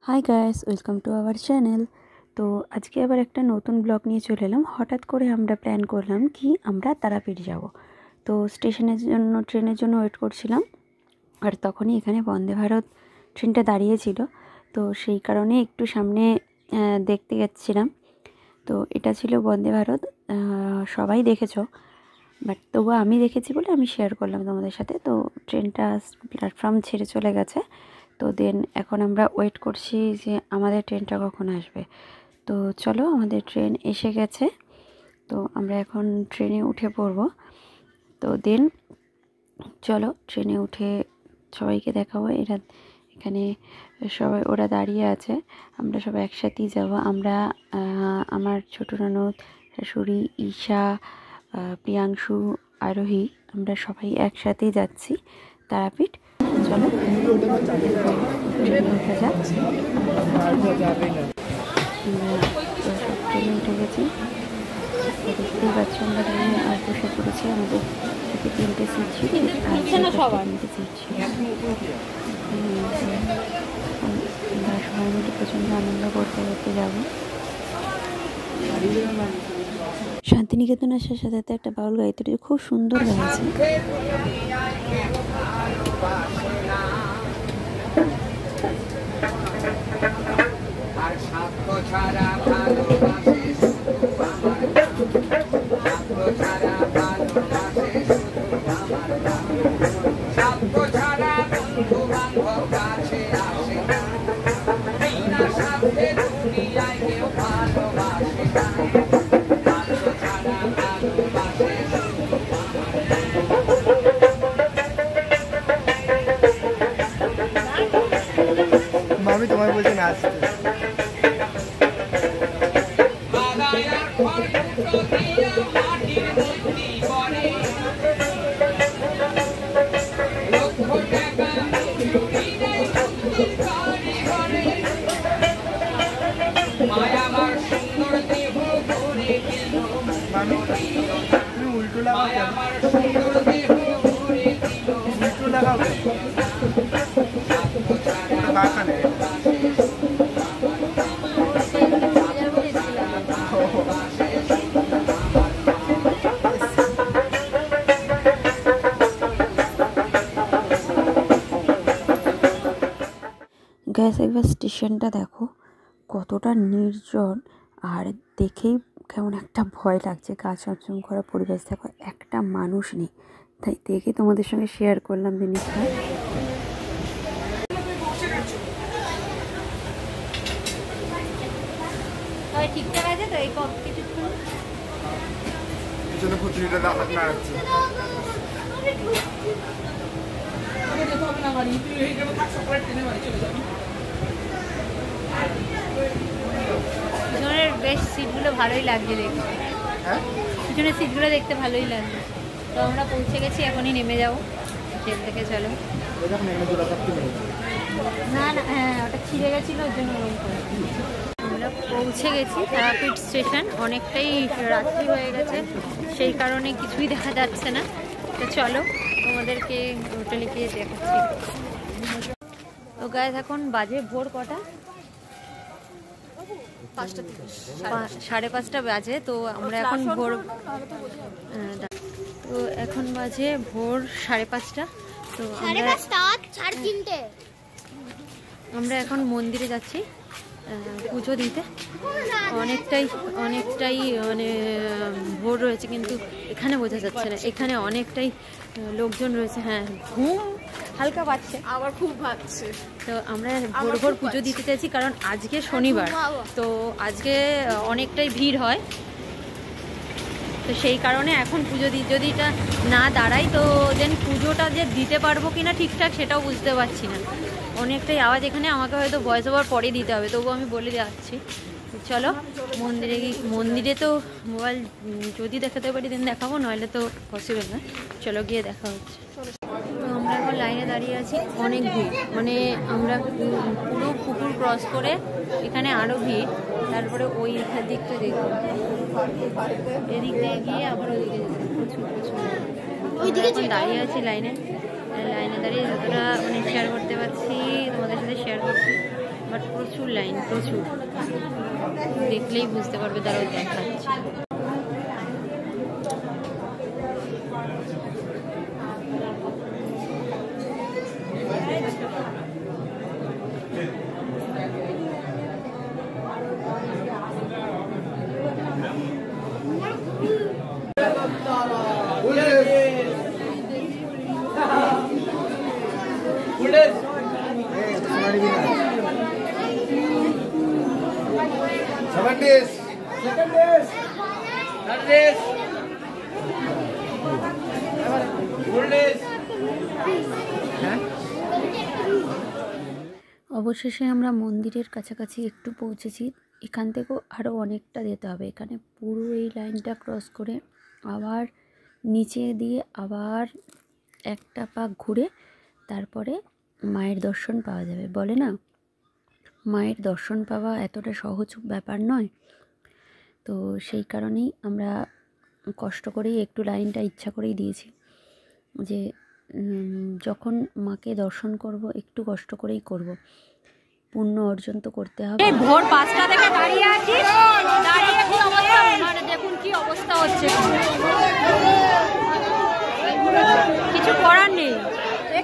Hi guys, welcome to our channel. তো আজকে আবার একটা নতুন ব্লগ নিয়ে চলে এলাম। হঠাৎ করে আমরা প্ল্যান করলাম কি আমরা তারাপীঠ যাব। তো ট্রেনের জন্য ওয়েট করছিলাম, আর তখনই এখানে বন্দে ভারত ট্রেনটা দাঁড়িয়েছিল। তো সেই কারণে একটু সামনে দেখতে যাচ্ছিলাম। তো এটা ছিল বন্দে ভারত, সবাই দেখেছো, বাট তবুও আমি দেখেছি বলে আমি শেয়ার করলাম তোমাদের সাথে। তো ট্রেনটা প্ল্যাটফর্ম ছেড়ে চলে গেছে। তো দেন এখন আমরা ওয়েট করছি যে আমাদের ট্রেনটা কখন আসবে। তো চলো, আমাদের ট্রেন এসে গেছে। তো আমরা এখন ট্রেনে উঠে পড়ব। তো দেন চলো ট্রেনে উঠে সবাইকে দেখাবো। এখানে সবাই ওরা দাঁড়িয়ে আছে, আমরা সবাই একসাথেই যাব। আমরা আমার ছোটো ননদ, শাশুড়ি, ঈশা, প্রিয়াংশু, আরোহী, আমরা সবাই একসাথেই যাচ্ছি তারাপীঠ। চলো ট্রেনে উঠে যাচ্ছি। ট্রেনে উঠে গেছি, দেখতেই পাচ্ছি আমরা ট্রেনে আর বসে পড়েছি। আমাদের সাথে 3টে সিট ছিল, আর 3টে সিট ছিল। আমরা সবাই মিলে প্রচণ্ড আনন্দ করতে করতে যাবো। শান্তিনিকেতন আসার সাথে সাথে একটা বাউল গাইতে খুব সুন্দর গাইছে। মামি তোমায় বলছে না আসতে। তুমি উল্টো লাগাও, উল্টো লাগাও কাকানে। গ্যাস একবার স্টেশনটা দেখো কতটা নির্জন, আর দেখেই কেমন একটা ভয় লাগছে। গাছ চমচম করা পরিবেশ, দেখো একটা মানুষ নেই। তাই দেখে তোমাদের সঙ্গে শেয়ার করলাম জিনিসটা। ঠিকঠাক আছে তো? এই পিছনে পুত্রীটা হাত নাড়াচ্ছে। পিছনের বেশ সিটগুলো ভালোই লাগছে দেখতে। হ্যাঁ, পিছনের সিটগুলো দেখতে ভালোই লাগছে। তো আমরা পৌঁছে গেছি, এখনই নেমে যাবো ট্রেন থেকে। চলো। না না, হ্যাঁ ওটা ছিঁড়ে গেছিলো, ওর জন্য ওরকম করে। আমরা পৌঁছে গেছি তারাপীঠ স্টেশন। অনেকটাই রাত্রি হয়ে গেছে, সেই কারণে কিছুই দেখা যাচ্ছে না। তো চলো তোমাদেরকে হোটেলে গিয়ে দেখাচ্ছি। তো গায়ে এখন বাজে ভোর কটা? 5:30 বাজে। তো আমরা এখন ভোর, তো এখন বাজে ভোর 5:30। তো আমরা এখন মন্দিরে যাচ্ছি পুজো দিতে। অনেকটাই মানে ভোর রয়েছে, কিন্তু এখানে বোঝা যাচ্ছে না। এখানে অনেকটাই লোকজন রয়েছে। হ্যাঁ, ঘুম হালকা পাচ্ছে, আবার খুব ভাবছে। তো আমরা ভোর ভোর পুজো দিতে চাইছি, কারণ আজকে শনিবার, তো আজকে অনেকটাই ভিড় হয়। তো সেই কারণে এখন পুজো যদি এটা না দাঁড়াই, তো দেন পুজোটা যে দিতে পারবো কিনা ঠিকঠাক সেটাও বুঝতে পারছি না। অনেকটাই আওয়াজ এখানে, আমাকে হয়তো ভয়েস ওভার পরে দিতে হবে, তবুও আমি বলে যাচ্ছি। চলো মন্দিরে তো মোবাইল যদি দেখাতে পারি দেন দেখাবো, নইলে তো পসিবল না। চলো গিয়ে দেখা হচ্ছে। তো আমরা এখন লাইনে দাঁড়িয়ে আছি, অনেক ভিড়। মানে আমরা পুরো পুকুর ক্রস করে এখানে আরও ভিড়। তারপরে ওই দিকটা দেখবো, এদিক দিয়ে গিয়ে আবার ওইদিকে যেতে প্রচুর দাঁড়িয়ে আছি লাইনে দাঁড়িয়ে যতটা মানে শেয়ার করতে পারছি তোমাদের সাথে শেয়ার করছি। বাট প্রচুর লাইন, প্রচুর, দেখলেই বুঝতে পারবে, তারাও দেখাচ্ছে। অবশেষে আমরা মন্দিরের কাছাকাছি একটু পৌঁছেছি। এখান থেকেও আরও অনেকটা যেতে হবে। এখানে পুরো এই লাইনটা ক্রস করে আবার নিচে দিয়ে আবার একটা পাক ঘুরে তারপরে মায়ের দর্শন পাওয়া যাবে। বলে না, মায়ের দর্শন পাওয়া এতটা সহজ ব্যাপার নয়। তো সেই কারণেই আমরা কষ্ট করেই একটু লাইনটা ইচ্ছা করেই দিয়েছি যে যখন মাকে দর্শন করব একটু কষ্ট করেই করব, পুণ্য অর্জন তো করতে হবে। ভোর 5টা থেকে দাঁড়িয়ে আছি, দাঁড়িয়ে কি অবস্থা, মানে দেখুন কি অবস্থা হচ্ছে, কিছু করার নেই।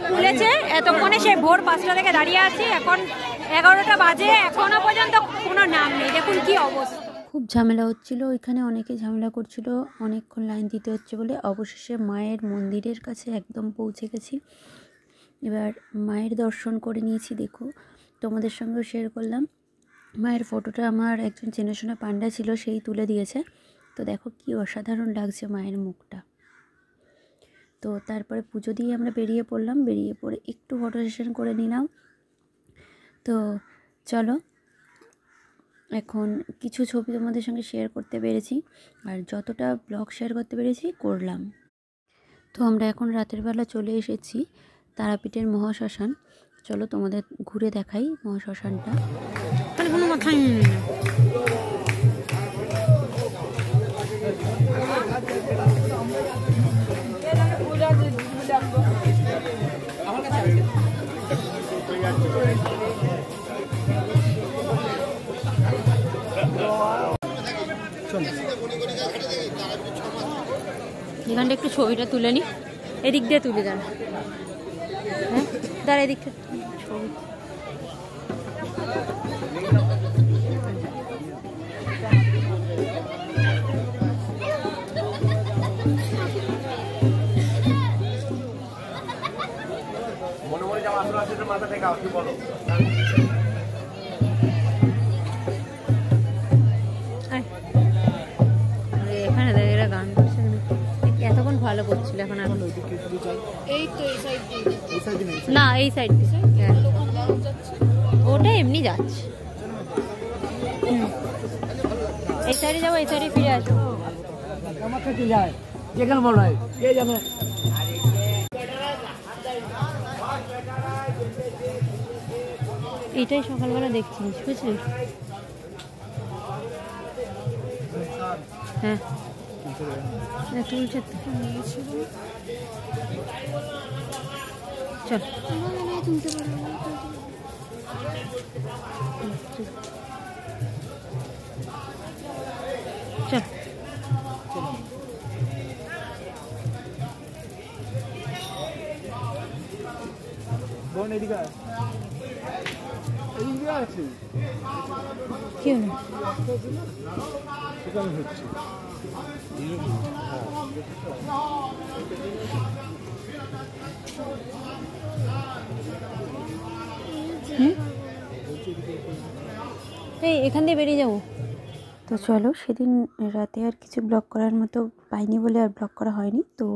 খুলেছে এতক্ষণে, সেই ভোর 5টা থেকে দাঁড়িয়ে আছি, এখন 11টা বাজে, এখনো পর্যন্ত কোনো নাম নেই। দেখুন কি অবস্থা, খুব ঝামেলা হচ্ছিল ওইখানে, অনেকে ঝামেলা করছিল, অনেকক্ষণ লাইন দিতে হচ্ছে বলে। অবশেষে মায়ের মন্দিরের কাছে একদম পৌঁছে গেছি। এবার মায়ের দর্শন করে নিয়েছি। দেখো, তোমাদের সঙ্গেও শেয়ার করলাম। মায়ের ফটোটা আমার একজন চেনাশোনা পান্ডা ছিল, সেই তুলে দিয়েছে। তো দেখো কি অসাধারণ লাগছে মায়ের মুখটা। তো তারপরে পুজো দিয়ে আমরা বেরিয়ে পড়লাম। বেরিয়ে পড়ে একটু ফটো সেশন করে নিলাম। তো চলো, এখন কিছু ছবি তোমাদের সঙ্গে শেয়ার করতে পেরেছি, আর যতটা ব্লগ শেয়ার করতে পেরেছি করলাম। তো আমরা এখন রাতের বেলা চলে এসেছি তারাপীঠের মহাশ্মশান। চলো তোমাদের ঘুরে দেখাই মহাশ্মশানটা। কোনো মাথায় নেই না। এখানটা একটু ছবিটা তুলে নি, এদিক দিয়ে তুলে দেন। হ্যাঁ দাঁড়া, এদিকটা ছবি। মনে মনে যাও, আসলে আসলে মাথা থেকে আপনি বলো। এখানে দেখ, এরা গান করছে, এতক্ষণ ভালো করছিল, এখন আর না, এই সাইড ওটা এমনি যাচ্ছে। এই সাইডে যাবো, এই সাইডে ফিরে আসবো। যেখানে মনে হয় কে যাবে। এটাই সকালবেলা দেখছিস, বুঝলি? হ্যাঁ তুলছে তো। চল চল। বোন এদিকে আছে, কি হলো? সেখানে হচ্ছে এই এখান দিয়ে বেরিয়ে যাবো। তো চলো, সেদিন রাতে আর কিছু ব্লগ করার মতো পাইনি বলে আর ব্লগ করা হয়নি। তো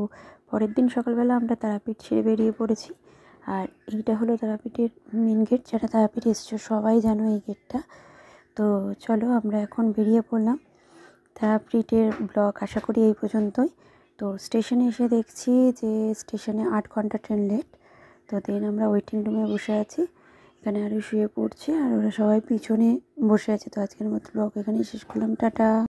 পরের দিন সকালবেলা আমরা তারাপীঠ ছেড়ে বেরিয়ে পড়েছি। আর এইটা হলো তারাপীঠের মেন গেট, যারা তারাপীঠ এসছো সবাই জানো এই গেটটা। তো চলো, আমরা এখন বেরিয়ে পড়লাম। তারাপীঠের ব্লগ আশা করি এই পর্যন্তই। তো স্টেশনে এসে দেখছি যে স্টেশনে 8 ঘন্টা ট্রেন লেট। তো দেন আমরা ওয়েটিং রুমে বসে আছি, এখানে আরও শুয়ে পড়ছি, আর ওরা সবাই পিছনে বসে আছে। তো আজকের মতো ব্লগ এখানেই শেষ করলাম, টাটা।